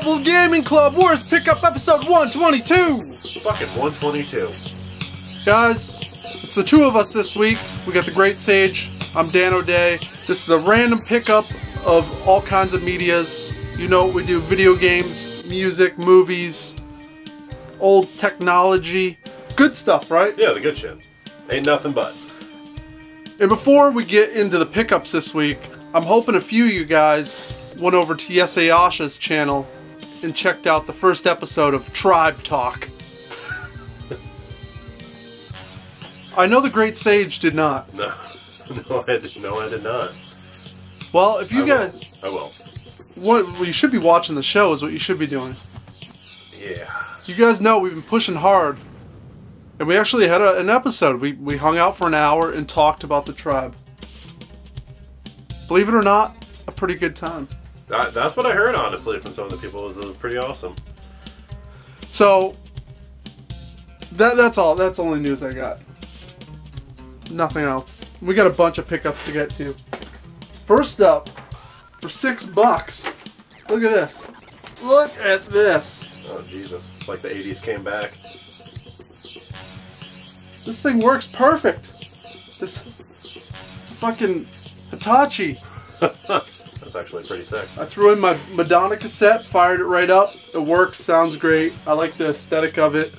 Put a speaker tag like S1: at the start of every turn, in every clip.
S1: Rebel Gaming Club Wars Pickup Episode 122!
S2: Fucking 122.
S1: Guys, it's the two of us this week. We got the Great Sage. I'm Dan O'Day. This is a random pickup of all kinds of medias. You know what we do, video games, music, movies, old technology. Good stuff, right?
S2: Yeah, the good shit. Ain't nothing but.
S1: And before we get into the pickups this week, I'm hoping a few of you guys went over to Yesayasha's channel and checked out the first episode of Tribe Talk. I know the Great Sage did not.
S2: No, I did not.
S1: Well, if you guys...
S2: I will.
S1: What you should be watching the show is what you should be doing.
S2: Yeah.
S1: You guys know we've been pushing hard. And we actually had an episode. We hung out for an hour and talked about the tribe. Believe it or not, a pretty good time.
S2: That's what I heard, honestly, from some of the people. It was pretty awesome.
S1: So, that's all. That's the only news I got. Nothing else. We got a bunch of pickups to get to. First up, for $6, look at this. Look at this.
S2: Oh, Jesus. It's like the 80s came back.
S1: This thing works perfect. It's a fucking Hitachi.
S2: That's actually pretty sick.
S1: I threw in my Madonna cassette, fired it right up. It works, sounds great. I like the aesthetic of it.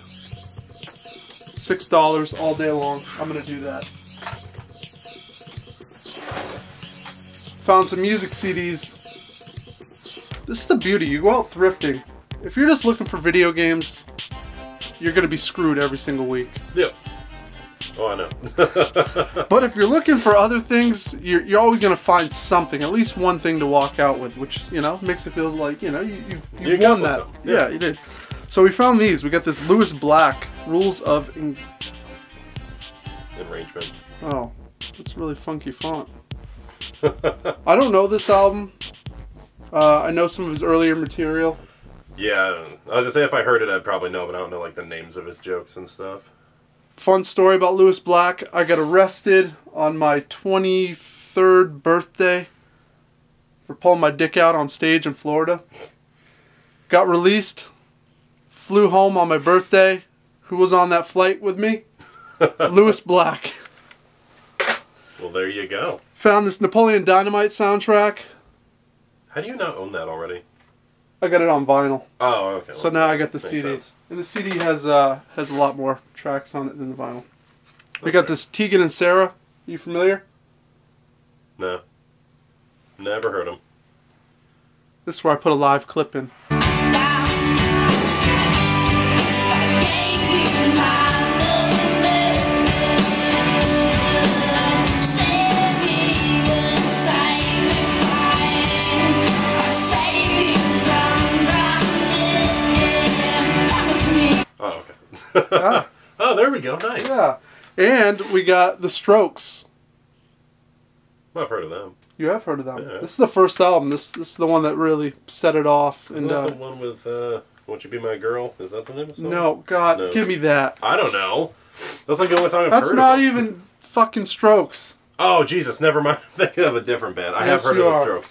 S1: $6 all day long. I'm gonna do that. Found some music CDs. This is the beauty. You go out thrifting. If you're just looking for video games, you're gonna be screwed every single week.
S2: Yeah. Oh, I know.
S1: But if you're looking for other things, you're always going to find something, at least one thing to walk out with, which, you know, makes it feel like, you know, you won that. Yeah, you did. So we found these. We got this Lewis Black, Rules of
S2: Arrangement.
S1: Oh, that's really funky font. I don't know this album. I know some of his earlier material.
S2: Yeah, I was going to say if I heard it, I'd probably know, but I don't know, like, the names of his jokes and stuff.
S1: Fun story about Lewis Black. I got arrested on my 23rd birthday for pulling my dick out on stage in Florida. Got released. Flew home on my birthday. Who was on that flight with me? Lewis Black.
S2: Well, there you go.
S1: Found this Napoleon Dynamite soundtrack.
S2: How do you not own that already?
S1: I got it on vinyl.
S2: Oh, okay.
S1: So now I got the CD.
S2: Sense.
S1: And the CD has a lot more tracks on it than the vinyl. We got this Tegan and Sarah. You familiar?
S2: No. Never heard them.
S1: This is where I put a live clip in.
S2: Ah. Oh, there we go. Nice.
S1: Yeah. And we got The Strokes.
S2: Well, I've heard of them.
S1: You have heard of them.
S2: Yeah.
S1: This is the first album. This is the one that really set it off.
S2: Isn't that the one with Won't You Be My Girl? Is that the name of the song?
S1: No, God,
S2: No.
S1: give me that.
S2: I don't know. That's like the only song I've
S1: That's
S2: heard
S1: not
S2: of.
S1: even fucking Strokes.
S2: Oh, Jesus. Never mind. I'm thinking of a different band. I
S1: Yes,
S2: have heard
S1: you
S2: of the
S1: are.
S2: Strokes,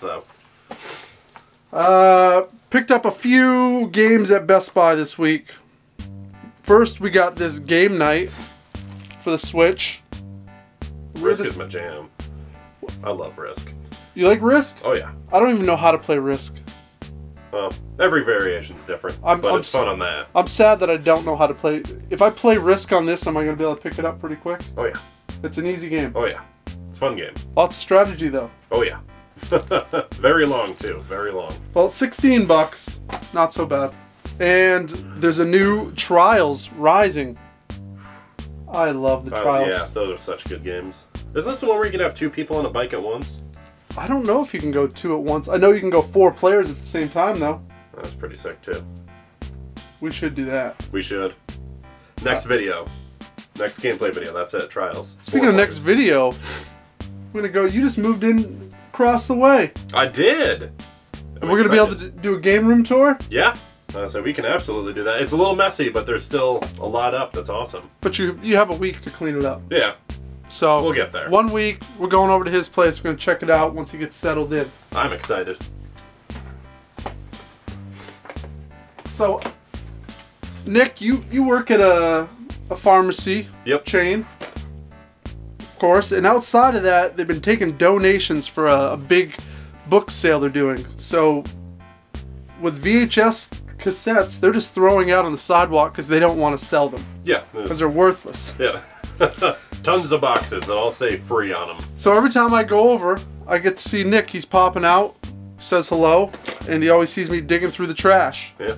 S2: though.
S1: Picked up a few games at Best Buy this week. First, we got this Game Night for the Switch.
S2: Risk is my jam. I love Risk.
S1: You like Risk?
S2: Oh, yeah.
S1: I don't even know how to play Risk.
S2: Well, every variation's different, but it's fun on that.
S1: I'm sad that I don't know how to play. If I play Risk on this, am I going to be able to pick it up pretty quick?
S2: Oh, yeah.
S1: It's an easy game.
S2: Oh, yeah. It's a fun game.
S1: Lots of strategy, though.
S2: Oh, yeah. Very long, too. Very long.
S1: Well, $16. Not so bad. And there's a new Trials Rising. I love the Trials.
S2: Yeah, those are such good games. Isn't this the one where you can have two people on a bike at once?
S1: I don't know if you can go two at once. I know you can go 4 players at the same time, though.
S2: That's pretty sick, too.
S1: We should do that.
S2: We should. Next video. Next gameplay video. That's it. Trials.
S1: Speaking of next video, we're going to go... You just moved in across the way.
S2: I did!
S1: And we're going to be able to do a game room tour?
S2: Yeah. So we can absolutely do that. It's a little messy, but there's still a lot up that's awesome.
S1: But you have a week to clean it up.
S2: Yeah.
S1: So
S2: we'll get there.
S1: 1 week, we're going over to his place. We're going to check it out once he gets settled in.
S2: I'm excited.
S1: So, Nick, you work at a pharmacy chain, of course, and outside of that, they've been taking donations for a big book sale they're doing. So, with VHS cassettes, they're just throwing out on the sidewalk because they don't want to sell them.
S2: Yeah.
S1: Because they're worthless.
S2: Yeah. Tons of boxes that all say free on them.
S1: So every time I go over, I get to see Nick. He's popping out, says hello, and he always sees me digging through the trash.
S2: Yeah.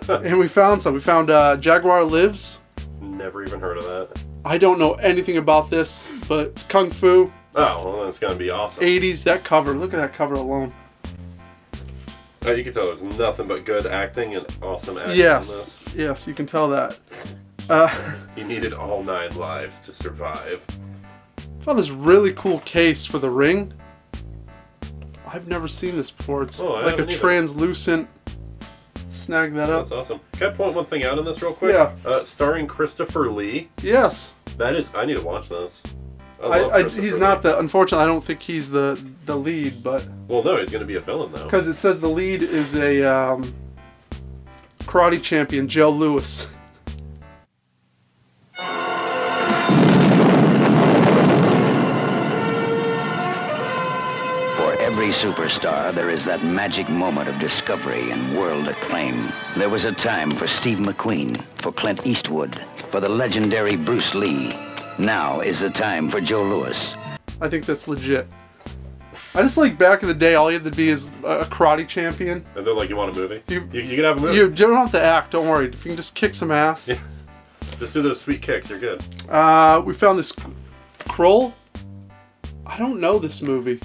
S1: And we found some. We found Jaguar Lives.
S2: Never even heard of that.
S1: I don't know anything about this, but it's Kung Fu.
S2: Oh, well, that's gonna be awesome.
S1: 80s, that cover. Look at that cover alone.
S2: Oh, you can tell there's nothing but good acting and awesome acting in
S1: Yes,
S2: this.
S1: yes, you can tell that.
S2: He needed all 9 lives to survive.
S1: Found this really cool case for the ring. I've never seen this before. It's like a translucent. Snag that up.
S2: That's awesome. Can I point one thing out in this real quick?
S1: Yeah.
S2: Starring Christopher Lee.
S1: Yes.
S2: That is. I need to watch this.
S1: He's not the. Unfortunately, I don't think he's the lead, but.
S2: Well, no, he's going to be a villain though.
S1: Because it says the lead is a karate champion, Joe Louis.
S3: Every superstar, there is that magic moment of discovery and world acclaim. There was a time for Steve McQueen, for Clint Eastwood, for the legendary Bruce Lee. Now is the time for Joe Louis.
S1: I think that's legit. I just like back in the day, all you had to be is a karate champion.
S2: And they're like, you want a movie? You can have a movie.
S1: You don't have to act, don't worry. If you can just kick some ass.
S2: Yeah. Just do those sweet kicks, you're good.
S1: We found this Kroll. I don't know this movie.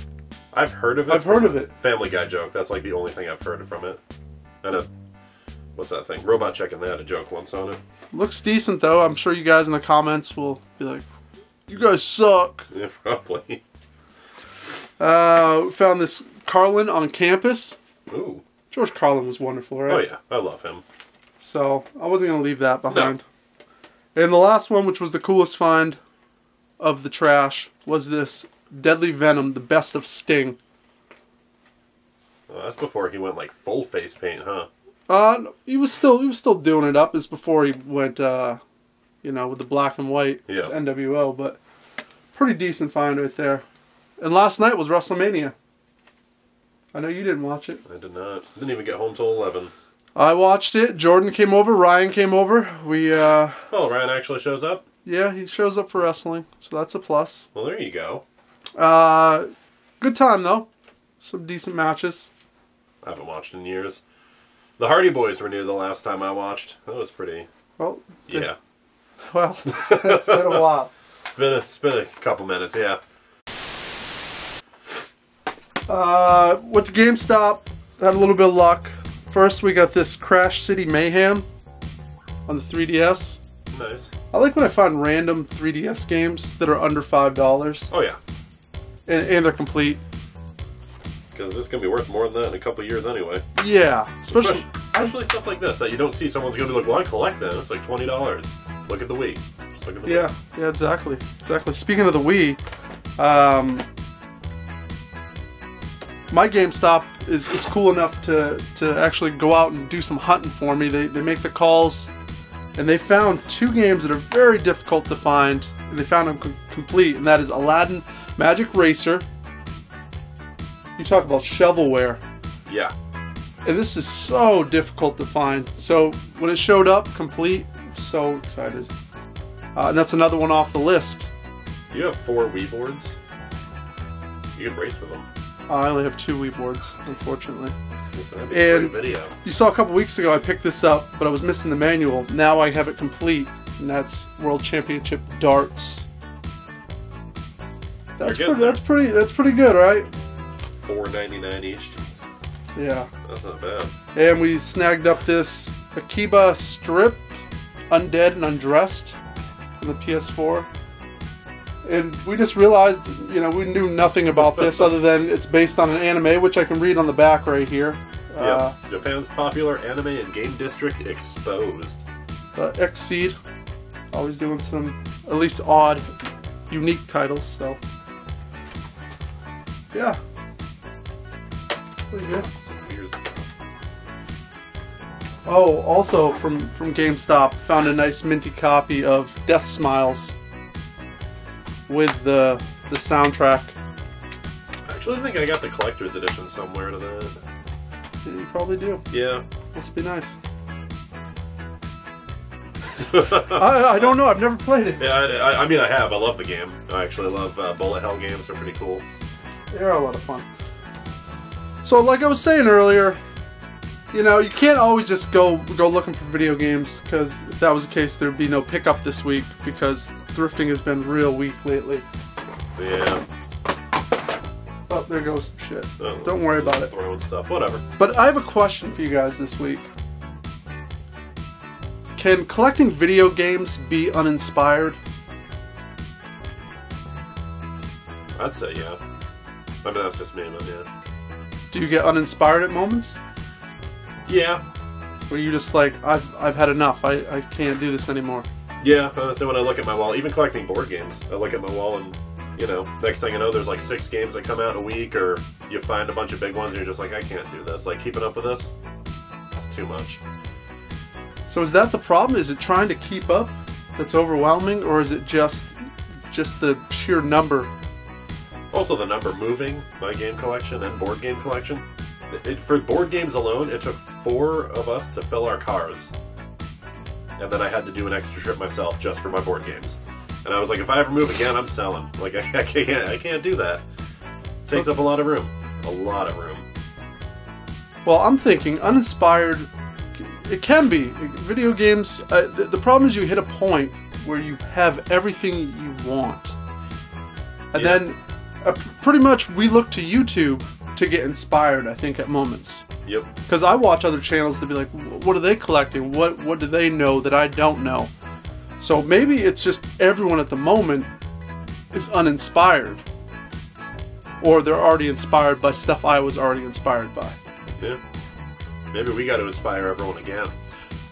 S2: I've heard of it.
S1: I've heard of it.
S2: Family Guy joke. That's like the only thing I've heard from it. And what's that thing? Robot Chicken. They had a joke once on it.
S1: Looks decent though. I'm sure you guys in the comments will be like, "You guys suck."
S2: Yeah, probably.
S1: We found this Carlin on Campus.
S2: Ooh.
S1: George Carlin was wonderful, right?
S2: Oh yeah, I love him.
S1: So I wasn't gonna leave that behind. No. And the last one, which was the coolest find of the trash, was this Deadly Venom, the best of Sting.
S2: Well, that's before he went like full face paint, huh?
S1: He was still doing it up. It's before he went, you know, with the black and white NWO. But pretty decent find right there. And last night was WrestleMania. I know you didn't watch it.
S2: I did not. Didn't even get home till 11.
S1: I watched it. Jordan came over. Ryan came over. We. Oh,
S2: Ryan actually shows up?
S1: Yeah, he shows up for wrestling, so that's a plus.
S2: Well, there you go.
S1: Good time though. Some decent matches.
S2: I haven't watched in years. The Hardy Boys were new the last time I watched. That was pretty.
S1: Well.
S2: Yeah.
S1: Well, it's been a while.
S2: It's been a couple minutes, yeah.
S1: Went to GameStop. Had a little bit of luck. First, we got this Crash City Mayhem on the 3DS.
S2: Nice.
S1: I like when I find random 3DS games that are under $5.
S2: Oh yeah.
S1: And they're complete.
S2: Because it's going to be worth more than that in a couple of years anyway.
S1: Yeah. Especially
S2: stuff like this that you don't see someone's going to be like, well, I collect that. It's like $20. Look at the Wii. Just look at the Wii.
S1: Yeah, exactly. Exactly. Speaking of the Wii, my GameStop is cool enough to actually go out and do some hunting for me. They make the calls, and they found 2 games that are very difficult to find, and they found them complete, and that is Aladdin Magic Racer. You talk about shovelware.
S2: Yeah.
S1: And this is so difficult to find. So when it showed up complete, I'm so excited. And that's another one off the list.
S2: You have 4 Wii boards? You can race with them.
S1: I only have 2 Wii boards, unfortunately.
S2: That'd be a great video.
S1: You saw a couple weeks ago I picked this up, but I was missing the manual. Now I have it complete, and that's World Championship Darts. That's pretty good, right?
S2: $4.99 each.
S1: Yeah.
S2: That's not bad.
S1: And we snagged up this Akiba Strip, Undead and Undressed, on the PS4. And we just realized, you know, we knew nothing about this other than it's based on an anime, which I can read on the back right here.
S2: Yeah, Japan's popular anime and game district exposed.
S1: Xseed, always doing some, at least odd, unique titles, so. Yeah. Pretty good.
S2: Some weird stuff.
S1: Oh, also from GameStop, found a nice minty copy of Death Smiles with the soundtrack.
S2: Actually, I think I got the collector's edition somewhere to that.
S1: Yeah, you probably do.
S2: Yeah.
S1: Must be nice. I don't know. I've never played it.
S2: Yeah, I mean, I have. I love the game. I actually love bullet hell games. They're pretty cool.
S1: They're a lot of fun. So, like I was saying earlier, you know, you can't always just go looking for video games, because if that was the case, there'd be no pickup this week, because thrifting has been real weak lately.
S2: Yeah.
S1: Oh, there goes some shit.
S2: Oh,
S1: don't worry about it.
S2: Throwing stuff, whatever.
S1: But I have a question for you guys this week. Can collecting video games be uninspired?
S2: I'd say yeah. I mean, that's just me, but yeah.
S1: Do you get uninspired at moments?
S2: Yeah.
S1: Where you just like, I've had enough. I can't do this anymore.
S2: Yeah, honestly, when I look at my wall, even collecting board games, I look at my wall and, you know, next thing you know, there's like 6 games that come out in a week, or you find a bunch of big ones and you're just like, I can't do this. Like, keeping up with this, it's too much.
S1: So is that the problem? Is it trying to keep up that's overwhelming, or is it just the sheer number?
S2: Also, the number moving my game collection and board game collection. For board games alone, it took 4 of us to fill our cars. And then I had to do an extra trip myself just for my board games. And I was like, if I ever move again, I'm selling. Like, I can't do that. It takes up a lot of room. A lot of room.
S1: Well, I'm thinking uninspired, it can be. Video games, the problem is you hit a point where you have everything you want. And then pretty much we look to YouTube to get inspired, I think, at moments.
S2: Yep.
S1: Because I watch other channels to be like, what are they collecting? What do they know that I don't know? So maybe it's just everyone at the moment is uninspired. Or they're already inspired by stuff I was already inspired by.
S2: Yeah. Maybe we got to inspire everyone again.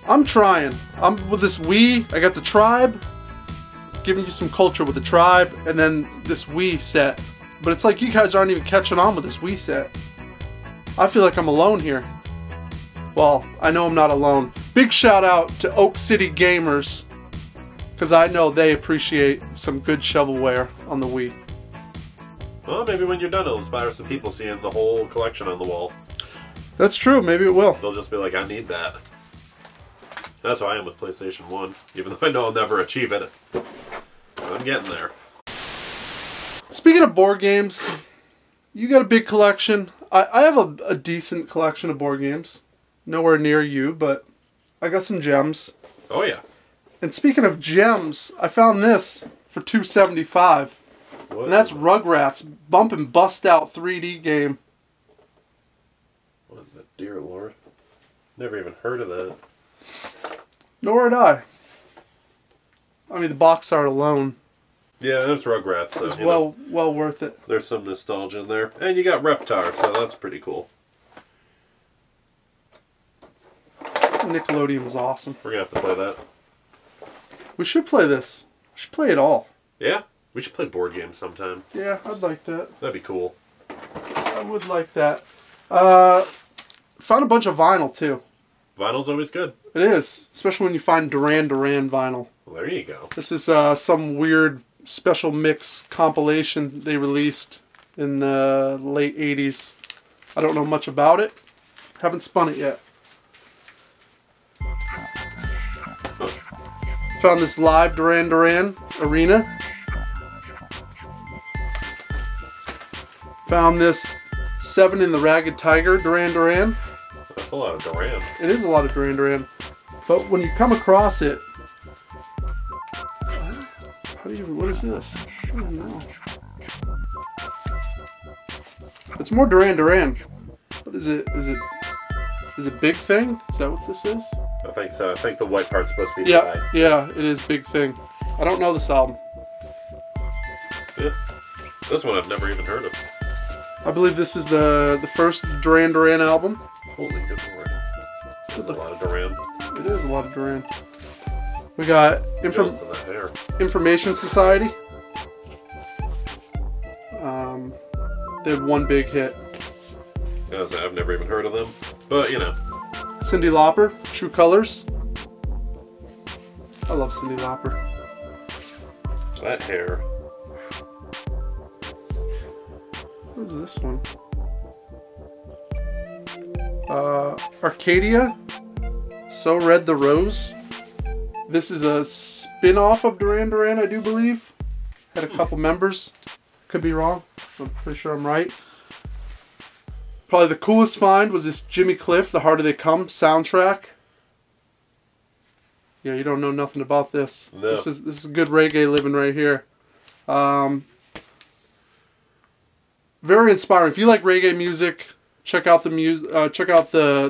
S1: I'm trying. I'm with this Wii. I got the Tribe. Giving you some culture with the Tribe. And then this Wii set. But it's like you guys aren't even catching on with this Wii set. I feel like I'm alone here. Well, I know I'm not alone. Big shout out to Oak City Gamers, because I know they appreciate some good shovelware on the Wii.
S2: Well, maybe when you're done, it'll inspire some people seeing the whole collection on the wall.
S1: That's true. Maybe it will.
S2: They'll just be like, I need that. That's how I am with PlayStation 1, even though I know I'll never achieve it. I'm getting there.
S1: Speaking of board games, you got a big collection. I have a decent collection of board games. Nowhere near you, but I got some gems.
S2: Oh, yeah.
S1: And speaking of gems, I found this for $2.75.
S2: What?
S1: And that's Rugrats Bump and Bust Out 3D game.
S2: What the dear Lord? Never even heard of that.
S1: Nor had I. I mean, the box art alone
S2: Yeah, it's Rugrats, so
S1: is well worth it.
S2: there's some nostalgia in there. And you got Reptar, so that's pretty cool.
S1: Nickelodeon was awesome.
S2: We're going to have to play that.
S1: We should play this. We should play it all.
S2: Yeah? We should play board games sometime.
S1: Yeah, I'd like that.
S2: That'd be cool.
S1: I would like that. Found a bunch of vinyl, too.
S2: Vinyl's always good.
S1: It is. Especially when you find Duran Duran vinyl.
S2: Well, there you go.
S1: This is some weird special mix compilation they released in the late 80s. I don't know much about it. Haven't spun it yet. Found this live Duran Duran arena. Found this 7 in the Ragged Tiger Duran Duran.
S2: That's a lot of Duran.
S1: It is a lot of Duran Duran. But when you come across it, what is this? I don't know. It's more Duran Duran. What is it? Is it Big Thing? Is that what this is?
S2: I think so. I think the white part's supposed to be
S1: Yeah,
S2: the
S1: yeah, it is Big Thing. I don't know this album.
S2: Yeah. This one I've never even heard of.
S1: I believe this is the first Duran Duran album.
S2: Holy good lord. That's a lot of Duran.
S1: It is a lot of Duran. We got
S2: Jealous of that hair.
S1: Information Society. They had one big hit.
S2: I've never even heard of them. But, you know.
S1: Cyndi Lauper, True Colors. I love Cyndi Lauper.
S2: That hair.
S1: What is this one? Arcadia, So Red the Rose. This is a spin-off of Duran Duran, I do believe. Had a couple members. Could be wrong. I'm pretty sure I'm right. Probably the coolest find was this Jimmy Cliff, The Harder They Come soundtrack. Yeah, you don't know nothing about this.
S2: No.
S1: This is good reggae living right here. Very inspiring. If you like reggae music, check out the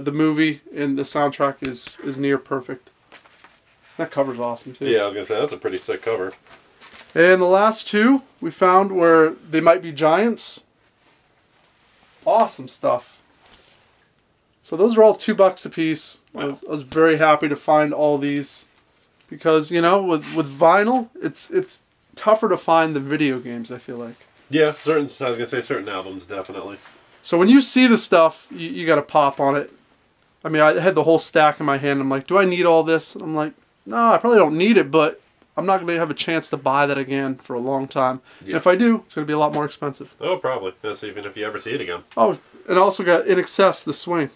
S1: the movie, and the soundtrack is near perfect. That cover's awesome too.
S2: Yeah, I was gonna say that's a pretty sick cover.
S1: And the last two we found were They Might Be Giants. Awesome stuff. So those are all $2 a piece.
S2: Wow.
S1: I was very happy to find all these because, you know, with vinyl, it's tougher to find than video games, I feel like.
S2: Yeah, I was gonna say certain albums definitely.
S1: So when you see the stuff, you got to pop on it. I mean, I had the whole stack in my hand. I'm like, do I need all this? And I'm like, no, I probably don't need it, but I'm not going to have a chance to buy that again for a long time.
S2: Yeah.
S1: And if I do, it's going to be a lot more expensive.
S2: Oh, probably. That's even if you ever see it again.
S1: Oh, and I also got In Excess, the swing.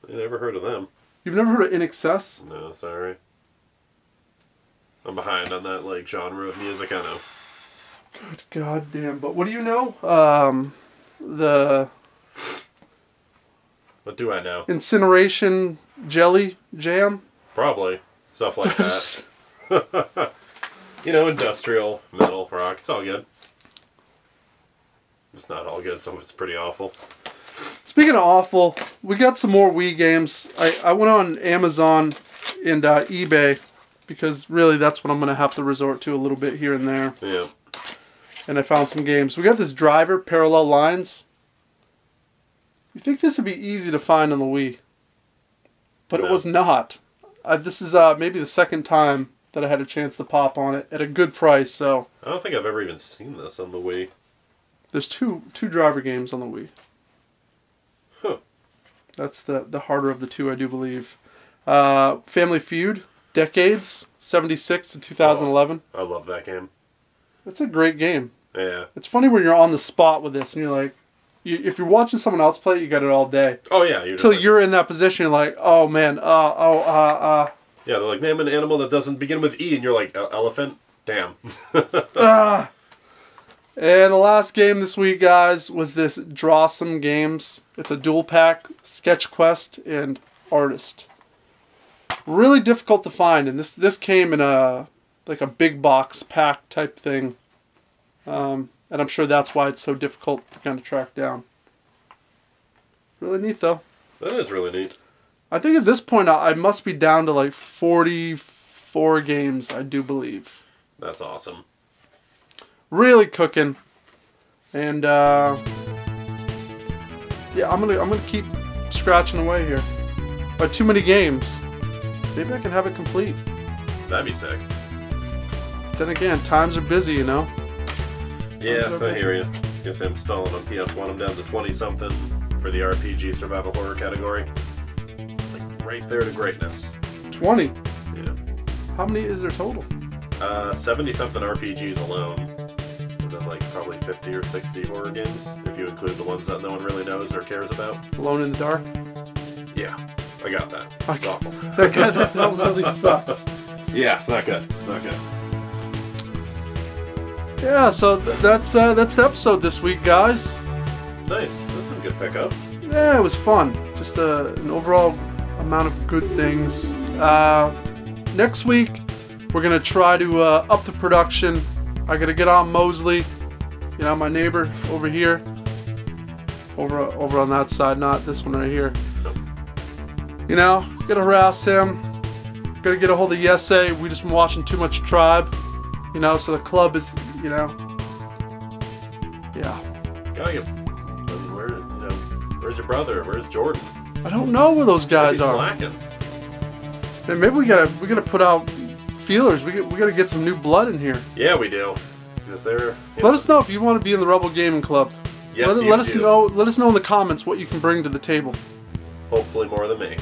S2: I never heard of them.
S1: You've never heard of In Excess?
S2: No, sorry. I'm behind on that like genre of music. I know.
S1: Good goddamn. But what do you know?
S2: What do I know?
S1: Incineration Jelly Jam?
S2: Probably stuff like that. You know, industrial metal rock. It's all good. It's not all good. Some of it's pretty awful.
S1: Speaking of awful, we got some more Wii games. I went on Amazon and eBay because really that's what I'm going to have to resort to a little bit here and there.
S2: Yeah.
S1: And I found some games. We got this Driver, Parallel Lines. You think this would be easy to find on the Wii. But
S2: No.
S1: it was not. This is maybe the second time that I had a chance to pop on it at a good price. So
S2: I don't think I've ever even seen this on the Wii.
S1: there's two Driver games on the Wii.
S2: Huh.
S1: That's the harder of the two, I do believe. Family Feud, Decades, 76 to 2011.
S2: I love that game.
S1: It's a great game.
S2: Yeah.
S1: It's funny when you're on the spot with this and you're like, if you're watching someone else play, you got it all day.
S2: Oh yeah.
S1: Until you're in that position, you're like, oh man,
S2: Yeah, they're like, name an animal that doesn't begin with E, and you're like, elephant? Damn.
S1: And the last game this week, guys, was this Draw Some Games. It's a dual pack, Sketch Quest and Artist. Really difficult to find, and this came in a big box pack type thing. And I'm sure that's why it's so difficult to kind of track down. Really neat, though.
S2: That is really neat.
S1: I think at this point, I must be down to like 44 games, I do believe.
S2: That's awesome.
S1: Really cooking. And, yeah, I'm gonna keep scratching away here. But too many games. Maybe I can have it complete.
S2: That'd be sick.
S1: Then again, times are busy, you know?
S2: Yeah, I hear you. Guess I'm stalling on PS1. I'm down to 20-something for the RPG survival horror category. Like, right there to greatness.
S1: 20.
S2: Yeah.
S1: How many is there total?
S2: 70-something RPGs alone. And then, like, probably 50 or 60 horror games, if you include the ones that no one really knows or cares about.
S1: Alone in the Dark?
S2: Yeah, I got that. It's
S1: Okay.
S2: awful.
S1: That really sucks.
S2: Yeah, it's not good. It's not good.
S1: Yeah, so that's the episode this week, guys.
S2: Nice. There's some good pickups.
S1: Yeah, it was fun. Just an overall amount of good things. Next week, we're going to try to up the production. I got to get on Mosley, you know, my neighbor over here. Over on that side, not this one right here. You know, got to harass him. Got to get a hold of Yesay. We just been watching too much Tribe. You know, so the club is, you know, yeah.
S2: Gotta get. Where's your brother? Where's Jordan?
S1: I don't know where those guys
S2: He's
S1: are.
S2: slacking.
S1: Man, maybe we gotta put out feelers. We gotta get some new blood in here.
S2: Yeah, we do. If they're,
S1: Let us know if you want to be in the Rebel Gaming Club.
S2: Yes,
S1: let us
S2: do.
S1: know. Let us know in the comments what you can bring to the table.
S2: Hopefully more than me.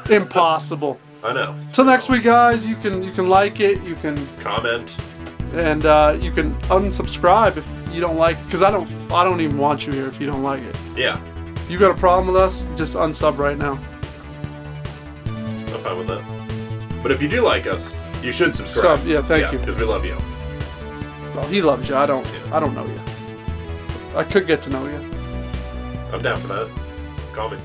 S1: Impossible.
S2: I know.
S1: Till next week, guys. You can like it. You can
S2: comment,
S1: and you can unsubscribe if you don't like. Because I don't even want you here if you don't like it.
S2: Yeah.
S1: You got a problem with us? Just unsub right now.
S2: I'm fine with that. But if you do like us, you should subscribe.
S1: Yeah, thank you.
S2: Because we love you.
S1: Well, he loves you. I don't. I don't know you. I could get to know you.
S2: I'm down for that. Call me.